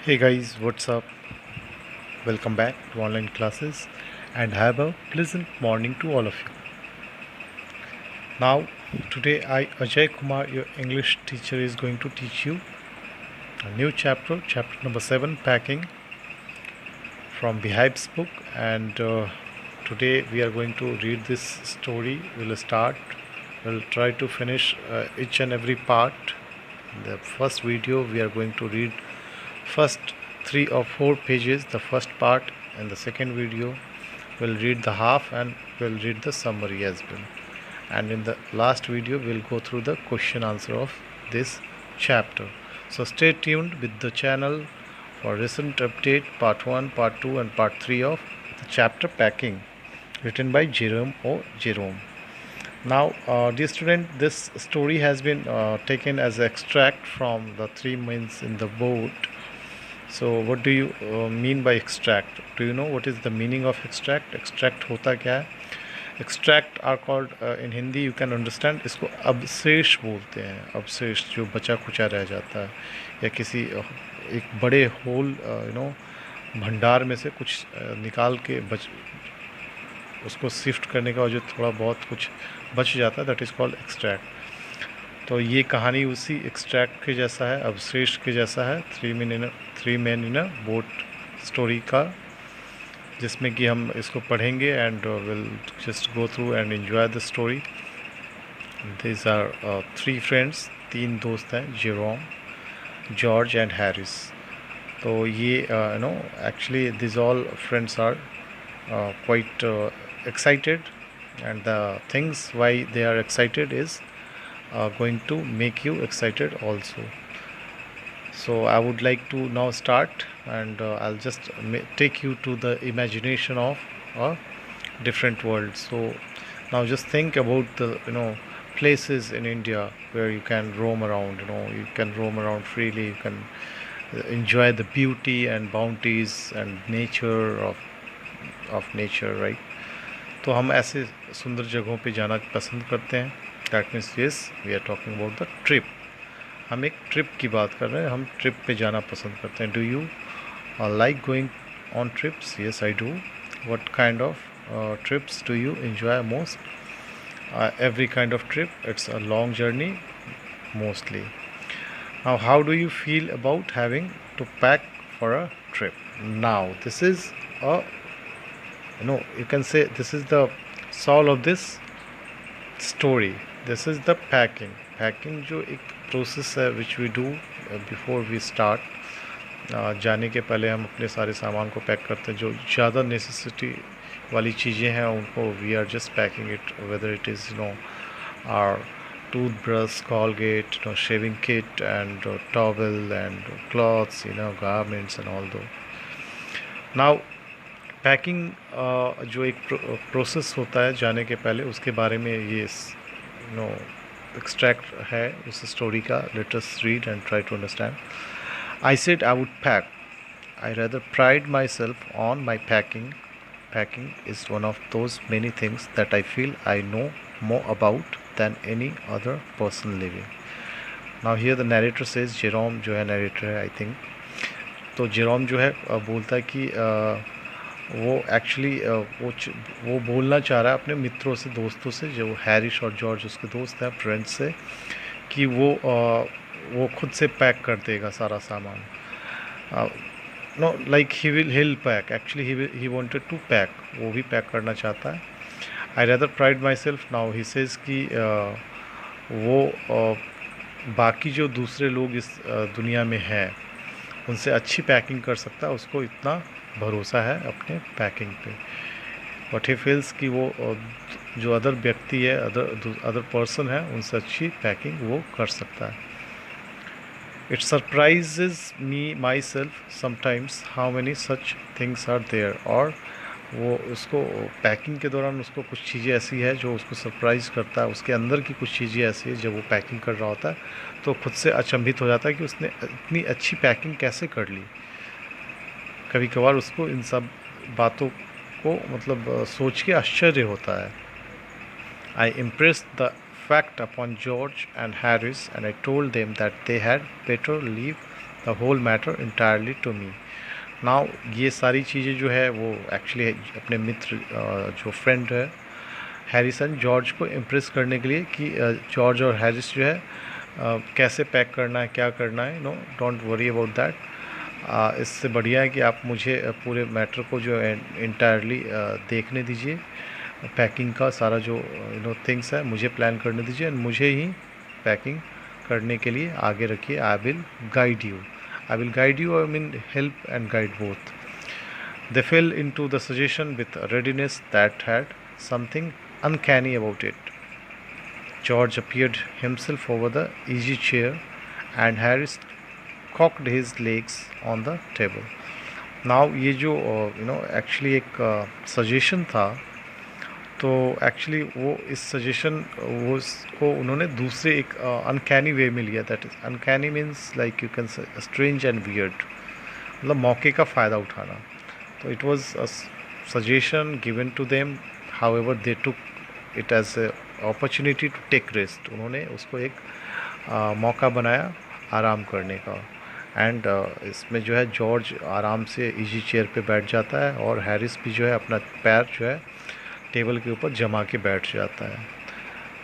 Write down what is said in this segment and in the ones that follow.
Hey guys, what's up? Welcome back to online classes and have a pleasant morning to all of you. Now, today Ajay Kumar, your English teacher, is going to teach you a new chapter, chapter number 7, packing from Behive's book. And today we are going to read this story. We'll try to finish each and every part. In the first video, we are going to read first 3 or 4 pages, the first part, and the second video we'll read the half and we'll read the summary as well. And in the last video we'll go through the question answer of this chapter. So stay tuned with the channel for recent update, part 1, part 2 and part 3 of the chapter packing, written by Jerome O. Jerome. Now, dear student, this story has been taken as extract from the 3 meals in the boat. So what do you mean by extract? Do you know what is the meaning of extract? Extract होता क्या है? Extract are called in Hindi, you can understand, इसको अवशेष बोलते हैं. अवशेष जो बचा खुचा रह जाता है या किसी एक बड़े होल भंडार में से कुछ निकाल के उसको शिफ्ट करने का जो थोड़ा बहुत कुछ बच जाता है, दैट इज़ कॉल्ड एक्सट्रैक्ट. तो ये कहानी उसी एक्सट्रैक्ट के जैसा है, अवशेष के जैसा है, three man in a boat story का, जिसमें कि हम इसको पढ़ेंगे and will just go through and enjoy the story. This are 3 friends, 3 दोस्त हैं, जेरोम, जॉर्ज एंड हैरिस. तो ये actually this all friends are quite excited, and the things why they are excited is going to make you excited also. So I would like to now start, and I'll just take you to the imagination of a different world. So now just think about the places in India where you can roam around. You can roam around freely, you can enjoy the beauty and bounties and nature of nature, right? तो हम ऐसे सुंदर जगहों पे जाना पसंद करते हैं. That means yes, we are talking about the trip. हम एक ट्रिप की बात कर रहे हैं, हम ट्रिप पे जाना पसंद करते हैं. Do you like going on trips? Yes, I do. What kind of trips do you enjoy most? Every kind of trip, it's a long journey mostly. Now, how do you feel about having to pack for a trip? Now, this is a you can say this is the soul of this story. This is the packing जो एक process है which we do before we start. जाने के पहले हम अपने सारे सामान को पैक करते हैं. जो ज़्यादा नेसेसिटी वाली चीज़ें हैं उनको we are just packing it, whether it is our toothbrush, Colgate, shaving kit, and towel and clothes, garments and all those. Now, packing जो एक प्रोसेस होता है जाने के पहले, उसके बारे में ये एक्सट्रैक्ट है उस स्टोरी का. Let us read and try to understand. I said I would pack. I rather pride myself on my packing. Packing is one of those many things that I feel I know more about than any other person living. Now here the narrator says, Jerome जो है narrator है I think. तो Jerome जो है बोलता है कि वो एक्चुअली वो बोलना चाह रहा है अपने मित्रों से, दोस्तों से, जो हैरिस और जॉर्ज उसके दोस्त हैं, फ्रेंड्स से, कि वो खुद से पैक कर देगा सारा सामान. No like he'll pack. Actually he wanted to pack, वो भी पैक करना चाहता है. I rather pride myself. Now he says कि वो बाकी जो दूसरे लोग इस दुनिया में हैं उनसे अच्छी पैकिंग कर सकता है, उसको इतना भरोसा है अपने पैकिंग पे. बट ही फील्स कि वो जो अदर व्यक्ति है, अदर पर्सन है, उनसे अच्छी पैकिंग वो कर सकता है. It surprises me myself sometimes how many such things are there. और वो उसको पैकिंग के दौरान उसको कुछ चीज़ें ऐसी है जो उसको सरप्राइज़ करता है. उसके अंदर की कुछ चीज़ें ऐसी है जब वो पैकिंग कर रहा होता है तो खुद से अचंभित हो जाता है कि उसने इतनी अच्छी पैकिंग कैसे कर ली. कभी कभार उसको इन सब बातों को सोच के आश्चर्य होता है. I impressed the fact upon George and Harris, and I told them that they had better leave the whole matter entirely to me. Now ये सारी चीज़ें जो है वो एक्चुअली अपने मित्र जो फ्रेंड है हैरिसन जॉर्ज को इम्प्रेस करने के लिए कि जॉर्ज और हैरिस जो है कैसे पैक करना है, क्या करना है, no don't worry about that. इससे बढ़िया है कि आप मुझे पूरे मैटर को जो है इंटायरली देखने दीजिए, पैकिंग का सारा जो थिंग्स है मुझे प्लान करने दीजिए एंड मुझे ही पैकिंग करने के लिए आगे रखिए। I will guide you, I will guide you, I mean help and guide both. They fell into the suggestion with a readiness that had something uncanny about it. George appeared himself over the easy chair, and Harris cocked his legs on the table. Now ये जो actually एक suggestion था, तो actually वो इस suggestion वो उसको उन्होंने दूसरे एक अनकैनी वे में लिया। That is uncanny means like you can say strange and weird, मतलब मौके का फ़ायदा उठाना। तो it was a suggestion given to them, however they took it as a opportunity to take rest. उन्होंने उसको एक मौका बनाया आराम करने का। एंड इसमें जो है जॉर्ज आराम से इजी चेयर पे बैठ जाता है और हैरिस भी जो है अपना पैर जो है टेबल के ऊपर जमा के बैठ जाता है।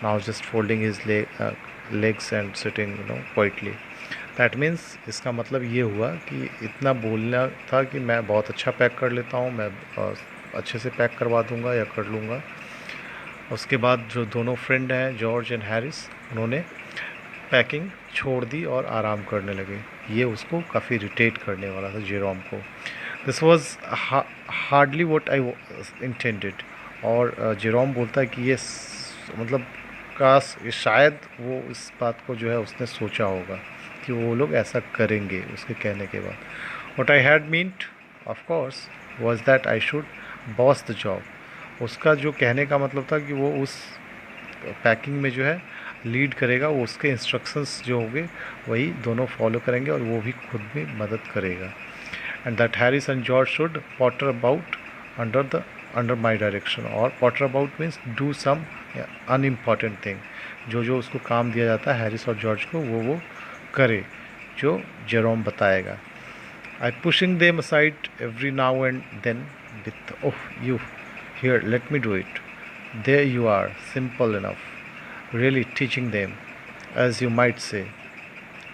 Now just folding his legs and sitting quietly. That means इसका मतलब ये हुआ कि इतना बोलना था कि मैं बहुत अच्छा पैक कर लेता हूँ, मैं अच्छे से पैक करवा दूँगा या कर लूँगा। उसके बाद जो दोनों फ्रेंड हैं जॉर्ज एंड हैरिस, उन्होंने पैकिंग छोड़ दी और आराम करने लगे। ये उसको काफ़ी इरिटेट करने वाला था जेरोम को। This was hardly what I intended. और जेरोम बोलता है कि ये मतलब काश शायद वो इस बात को जो है उसने सोचा होगा कि वो लोग ऐसा करेंगे उसके कहने के बाद। What I had meant of course was that I should boss the job. उसका जो कहने का मतलब था कि वो उस पैकिंग में जो है लीड करेगा, वो उसके इंस्ट्रक्शंस जो होंगे वही दोनों फॉलो करेंगे और वो भी खुद भी मदद करेगा। And that Harris and George should potter about under my direction. और potter about means do some unimportant thing. जो जो उसको काम दिया जाता है हैरिस और जॉर्ज को वो करे जो जेरोम बताएगा। I pushing them aside every now and then with oh you here let me do it, there you are, simple enough, really teaching them as you might say.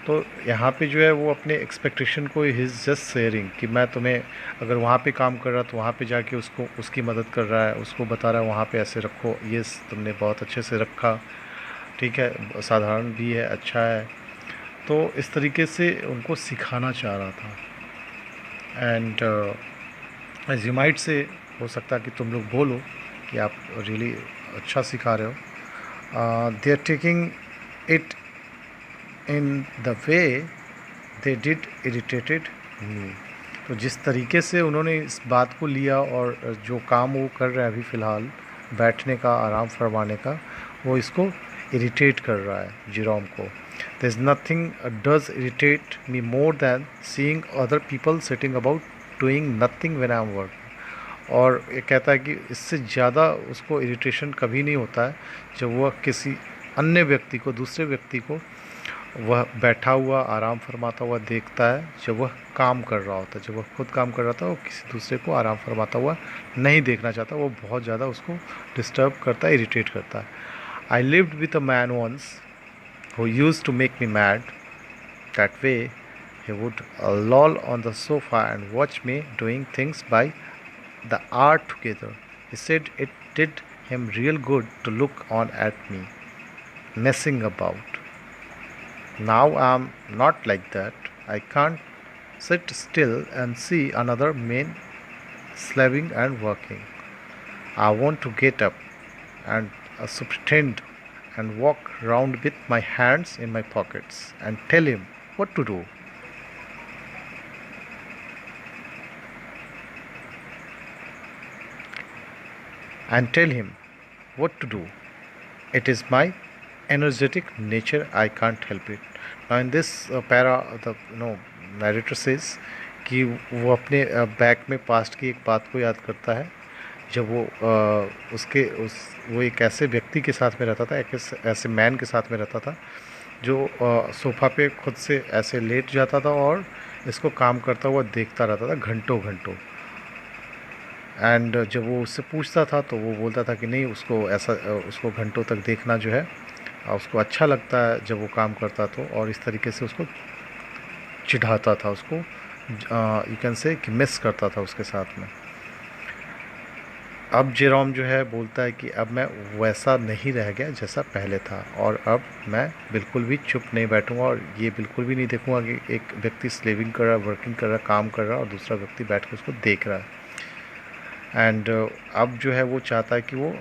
तो यहाँ पे जो है वो अपने एक्सपेक्टेशन को ही इज़ जस्ट शेयरिंग कि मैं तुम्हें अगर वहाँ पे काम कर रहा तो वहाँ पे जाके उसको उसकी मदद कर रहा है, उसको बता रहा है वहाँ पे ऐसे रखो, ये तुमने बहुत अच्छे से रखा, ठीक है, साधारण भी है, अच्छा है। तो इस तरीके से उनको सिखाना चाह रहा था। एंड एज यू माइट से, हो सकता है कि तुम लोग बोलो कि आप रियली अच्छा सिखा रहे हो। They are taking it in the way they did irritated me. तो जिस तरीके से उन्होंने इस बात को लिया और जो काम वो कर रहे हैं अभी फ़िलहाल बैठने का, आराम फरमाने का, वो इसको इरिटेट कर रहा है जेरोम को। There is nothing does irritate me more than seeing other people sitting about doing nothing when I am working. और ये कहता है कि इससे ज़्यादा उसको इरिटेशन कभी नहीं होता है जब वह किसी अन्य व्यक्ति को, दूसरे व्यक्ति को वह बैठा हुआ आराम फरमाता हुआ देखता है जब वह काम कर रहा होता है। जब वह खुद काम कर रहा था वो किसी दूसरे को आराम फरमाता हुआ नहीं देखना चाहता, वो बहुत ज़्यादा उसको डिस्टर्ब करता है, इरिटेट करता है। I lived with a man once who used to make me mad, that way he would loll on the sofa and watch me doing things by the hour together. He said it did him real good to look on at me messing about. Now I'm not like that. I can't sit still and see another man slaving and working. I want to get up and pretend and walk round with my hands in my pockets and tell him what to do. And tell him what to do. It is my energetic nature. I can't help it. Now in this para, the narrator says कि वो अपने back में past की एक बात को याद करता है जब वो वो एक ऐसे व्यक्ति के साथ में रहता था, एक ऐसे मैन के साथ में रहता था जो सोफ़ा पे खुद से ऐसे लेट जाता था और इसको काम करता हुआ देखता रहता था घंटों घंटों। एंड जब वो उससे पूछता था तो वो बोलता था कि नहीं, उसको ऐसा उसको घंटों तक देखना जो है उसको अच्छा लगता है जब वो काम करता तो, और इस तरीके से उसको चिढ़ाता था, उसको यू कैन से कि मिस करता था उसके साथ में। अब जेरोम जो है बोलता है कि अब मैं वैसा नहीं रह गया जैसा पहले था, और अब मैं बिल्कुल भी चुप नहीं बैठूंगा और ये बिल्कुल भी नहीं देखूंगा कि एक व्यक्ति स्लेविंग कर रहा है, वर्किंग कर रहा है, काम कर रहा है और दूसरा व्यक्ति बैठ के उसको देख रहा है। एंड अब जो है वो चाहता है कि वो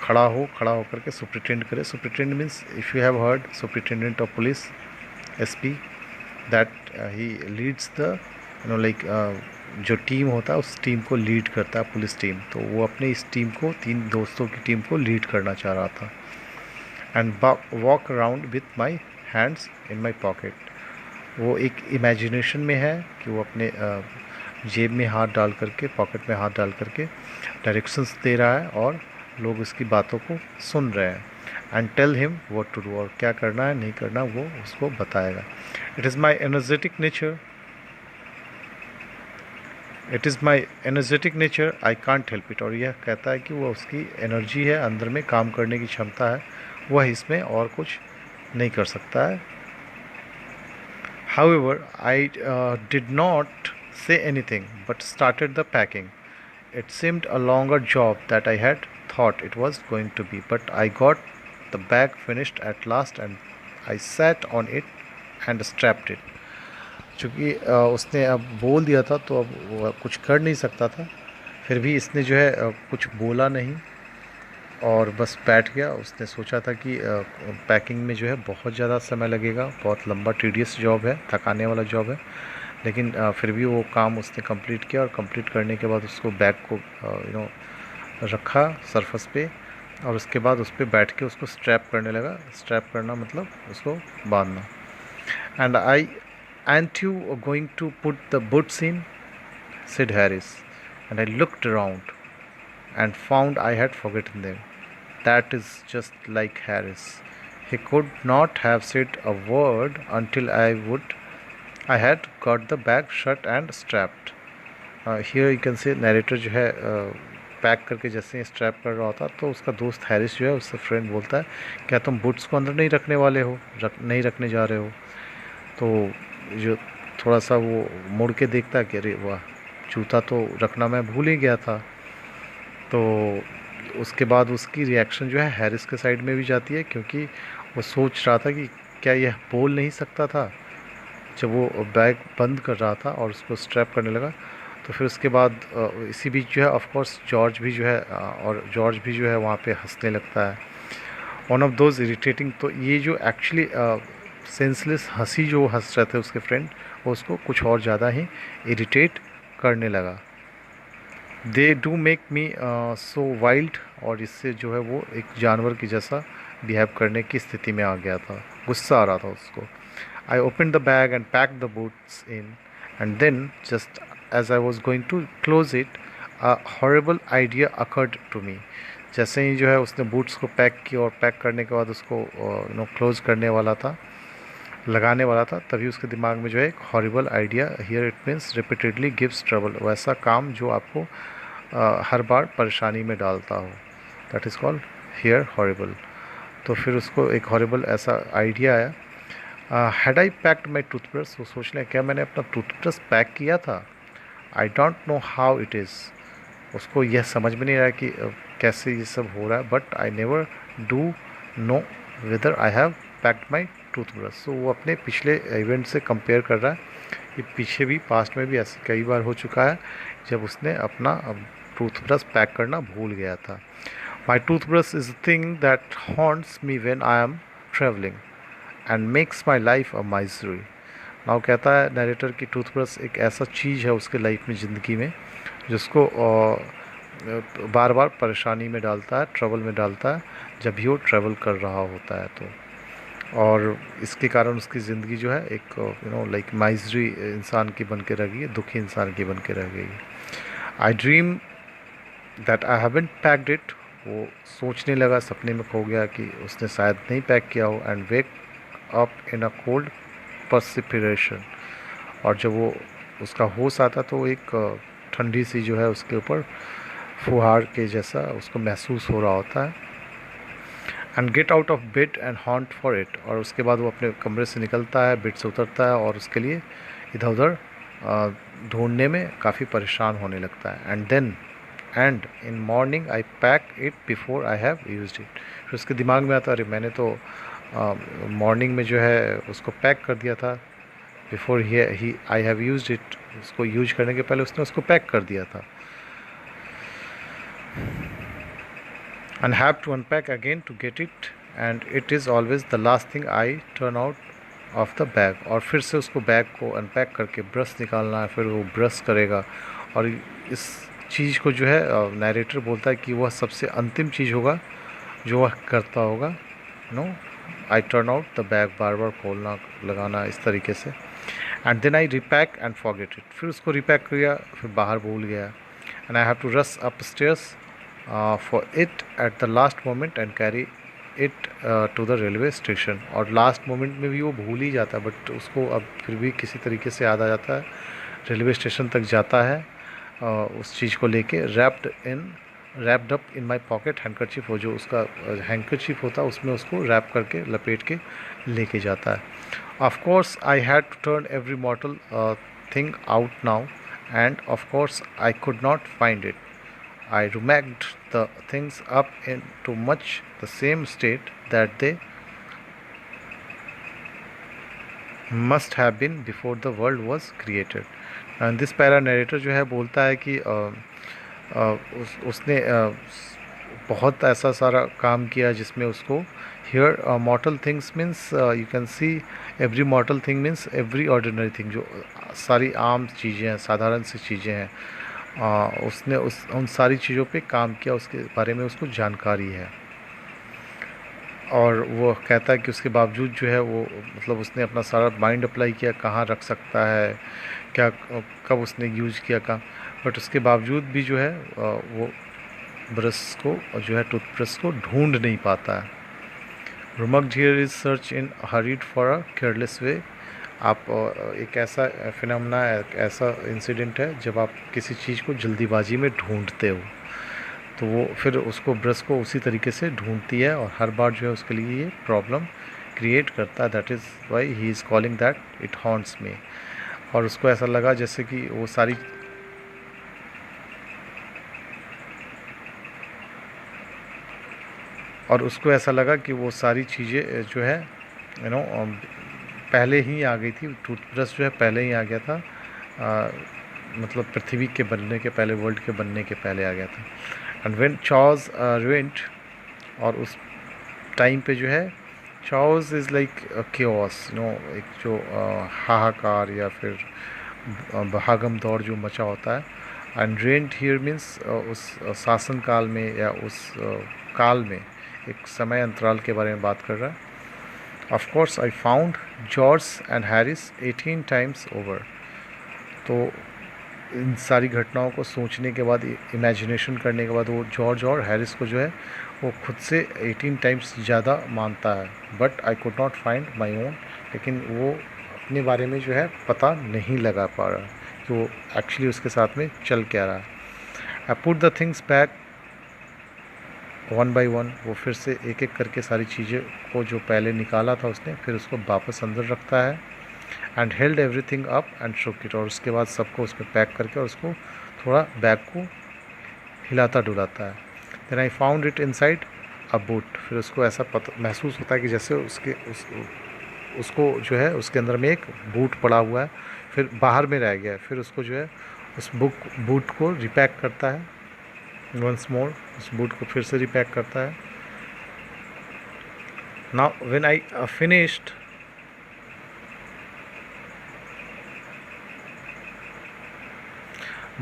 खड़ा होकर के सुप्रिटेंड करे। Superintend means, if you have heard, superintendent of police, SP, that he leads the like जो टीम होता है उस टीम को लीड करता है, पुलिस टीम। तो वो अपने इस टीम को, 3 दोस्तों की टीम को लीड करना चाह रहा था। And walk around with my hands in my pocket. वो एक इमेजिनेशन में है कि वो अपने जेब में हाथ डाल करके, पॉकेट में हाथ डाल करके डायरेक्शंस दे रहा है और लोग उसकी बातों को सुन रहे हैं। And tell him what to do, और क्या करना है नहीं करना वो उसको बताएगा। It is my energetic nature, it is my energetic nature, I can't help it. और यह कहता है कि वो उसकी एनर्जी है, अंदर में काम करने की क्षमता है, वह इसमें और कुछ नहीं कर सकता है। However, I did not say anything but started the packing. It seemed a longer job that I had thought it was going to be, but I got the bag finished at last and I sat on it and strapped it. चूँकि उसने अब बोल दिया था तो अब वो कुछ कर नहीं सकता था, फिर भी इसने जो है कुछ बोला नहीं और बस बैठ गया। उसने सोचा था कि पैकिंग में जो है बहुत ज़्यादा समय लगेगा, बहुत लंबा टीडियस जॉब है, थकाने वाला जॉब है, लेकिन फिर भी वो काम उसने कंप्लीट किया। और कंप्लीट करने के बाद उसको बैग को रखा सरफेस पे, और उसके बाद उस पर बैठ के उसको स्ट्रैप करने लगा। स्ट्रैप करना मतलब उसको बांधना। And I ain't you going to put the boots in, said Harris, and I looked around and found I had forgotten them. That is just like Harris. He could not have said a word until I had got the bag shut and strapped. Here you can see narrator जो है pack करके जैसे ही strap कर रहा होता तो उसका दोस्त हैरिस जो है उससे फ्रेंड बोलता है, क्या तुम बुट्स को अंदर नहीं रखने वाले हो, नहीं रखने जा रहे हो? तो जो थोड़ा सा वो मुड़ के देखता है कि अरे वाह, जूता तो रखना मैं भूल ही गया था। तो उसके बाद उसकी रिएक्शन जो है हैरिस के साइड में भी जाती है, क्योंकि वो सोच रहा था कि क्या यह बोल नहीं सकता था जब वो बैग बंद कर रहा था और उसको स्ट्रैप करने लगा। तो फिर उसके बाद इसी बीच जो है ऑफ कोर्स जॉर्ज भी जो है जॉर्ज भी जो है वहाँ पे हंसने लगता है। वन ऑफ दोज इरिटेटिंग, तो ये जो एक्चुअली सेंसलेस हंसी जो हंस रहे थे उसके फ्रेंड, वो उसको कुछ और ज़्यादा ही इरिटेट करने लगा। They do make me so wild, और इससे जो है वो एक जानवर की जैसा बिहेव करने की स्थिति में आ गया था, गुस्सा आ रहा था उसको। I open the bag and pack the boots in, and then just as I was going to close it, a horrible idea occurred to me. जैसे ही जो है उसने बूट्स को पैक किया और पैक करने के बाद उसको क्लोज करने वाला था, लगाने वाला था, तभी उसके दिमाग में जो है एक horrible idea, here it means repeatedly gives trouble, वैसा काम जो आपको हर बार परेशानी में डालता हो, that is called here horrible. तो फिर उसको एक हॉरिबल ऐसा आइडिया आया। Had I packed my toothbrush, वो सोच लें क्या मैंने अपना टूथब्रश पैक किया था? I don't know how it is, उसको यह समझ में नहीं रहा कि कैसे ये सब हो रहा है, but I never do know whether I have packed my toothbrush. तो वो अपने पिछले इवेंट से कंपेयर कर रहा है, ये पीछे भी पास्ट में भी ऐसे कई बार हो चुका है जब उसने अपना टूथब्रश पैक करना भूल गया था। My toothbrush is a thing that haunts me when I am travelling and makes my life a misery. Now कहता है नरेटर की टूथब्रश एक ऐसा चीज़ है उसके लाइफ में, ज़िंदगी में, जिसको बार बार परेशानी में डालता है, ट्रबल में डालता है जब भी वो ट्रैवल कर रहा होता है। तो और इसके कारण उसकी ज़िंदगी जो है एक लाइक माइजरी इंसान की बन के रह गई है, दुखी इंसान की बन के रह गई है। आई dream that I haven't packed it, वो सोचने लगा, सपने में खो गया कि उसने शायद नहीं पैक किया हो। And wake up in a cold perspiration. और जब वो उसका होश आता तो एक ठंडी सी जो है उसके ऊपर फुहार के जैसा उसको महसूस हो रहा होता है. And get out of bed and haunt for it. और उसके बाद वो अपने कमरे से निकलता है, बेड से उतरता है और उसके लिए इधर उधर ढूंढने में काफ़ी परेशान होने लगता है. And in morning I pack it before I have used it. फिर उसके दिमाग में आता अरे मैंने तो मॉर्निंग में जो है उसको पैक कर दिया था, before he I have used it. उसको यूज करने के पहले उसने उसको पैक कर दिया था. and have to unpack again to get it, and it is always the last thing I turn out of the bag. और फिर से उसको बैग को अनपैक करके ब्रश निकालना है, फिर वो ब्रश करेगा. और इस चीज़ को जो है नरेटर बोलता है कि वह सबसे अंतिम चीज़ होगा जो वह करता होगा. No I turn out the bag, बार बार खोलना लगाना इस तरीके से. And then I repack and forget it. फिर उसको रिपैक किया, फिर बाहर भूल गया. And I have to rush upstairs for it at the last moment and carry it to the railway station. और लास्ट मोमेंट में भी वो भूल ही जाता है, बट उसको अब फिर भी किसी तरीके से याद आ जाता है. रेलवे स्टेशन तक जाता है उस चीज़ को लेके. Wrapped up in my pocket handkerchief. वो जो उसका हैंडकरचीफ होता है उसमें उसको रैप करके लपेट के लेके जाता है. Of course I had to turn every mortal thing out now, and of course I could not find it. I rummaged the things up into much the same state that they must have been before the world was created. And this para narrator जो है बोलता है कि उसने बहुत ऐसा सारा काम किया जिसमें उसको here mortal things means you can see every mortal thing means every ordinary thing. जो सारी आम चीज़ें हैं, साधारण सी चीज़ें हैं, उसने उन सारी चीज़ों पे काम किया, उसके बारे में उसको जानकारी है. और वो कहता है कि उसके बावजूद जो है वो मतलब उसने अपना सारा माइंड अप्लाई किया कहाँ रख सकता है, क्या कब उसने यूज किया कहाँ, बट उसके बावजूद भी जो है वो ब्रश को जो है टूथब्रश को ढूंढ नहीं पाता है. Rummaged here is search in hurried for a careless way. आप एक ऐसा फिनोमेना, एक ऐसा इंसिडेंट है जब आप किसी चीज़ को जल्दीबाजी में ढूंढते हो, तो वो फिर उसको ब्रश को उसी तरीके से ढूंढती है और हर बार जो है उसके लिए ये प्रॉब्लम क्रिएट करता है. That is why he is calling that it haunts me. और उसको ऐसा लगा जैसे कि वो सारी चीज़ें जो है पहले ही आ गई थी. टूथब्रश जो है पहले ही आ गया था, मतलब पृथ्वी के बनने के पहले, वर्ल्ड के बनने के पहले आ गया था. एंड व्हेन चार्ल्स वेंट, और उस टाइम पे जो है चार्ल्स इज़ लाइक केओस, एक जो हाहाकार या फिर भागम दौड़ जो मचा होता है. एंड रेंट हियर मीन्स उस शासन काल में या उस काल में एक समय अंतराल के बारे में बात कर रहा है. Of course I found George and Harris 18 times over. तो इन सारी घटनाओं को सोचने के बाद, इमेजिनेशन करने के बाद, वो जॉर्ज और हैरिस को जो है वो खुद से 18 टाइम्स ज़्यादा मानता है. But I could not find my own. लेकिन वो अपने बारे में जो है पता नहीं लगा पा रहा कि वो एक्चुअली उसके साथ में चल क्या रहा है. I put the things back one by one. वो फिर से एक एक करके सारी चीज़ें को जो पहले निकाला था उसने, फिर उसको वापस अंदर रखता है. And held everything up and शोक इट. और उसके बाद सबको उसमें पैक करके और उसको थोड़ा बैग को हिलाता डुलाता है. Then I found it inside a boot. फिर उसको ऐसा महसूस होता है कि जैसे उसको जो है उसके अंदर में एक बूट पड़ा हुआ है, फिर बाहर में रह गया है. फिर उसको जो है उस बूट को रिपैक करता है वंस मोर. उस बूट को फिर से रिपैक करता है. Now when I finished,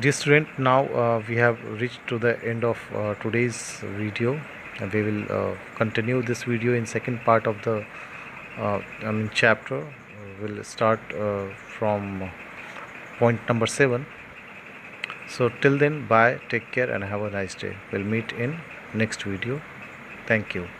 dear student, now we have reached to the end of today's video, and we will continue this video in second part of the chapter. We'll start from point number 7. So till then, bye, take care and have a nice day. We'll meet in next video. Thank you.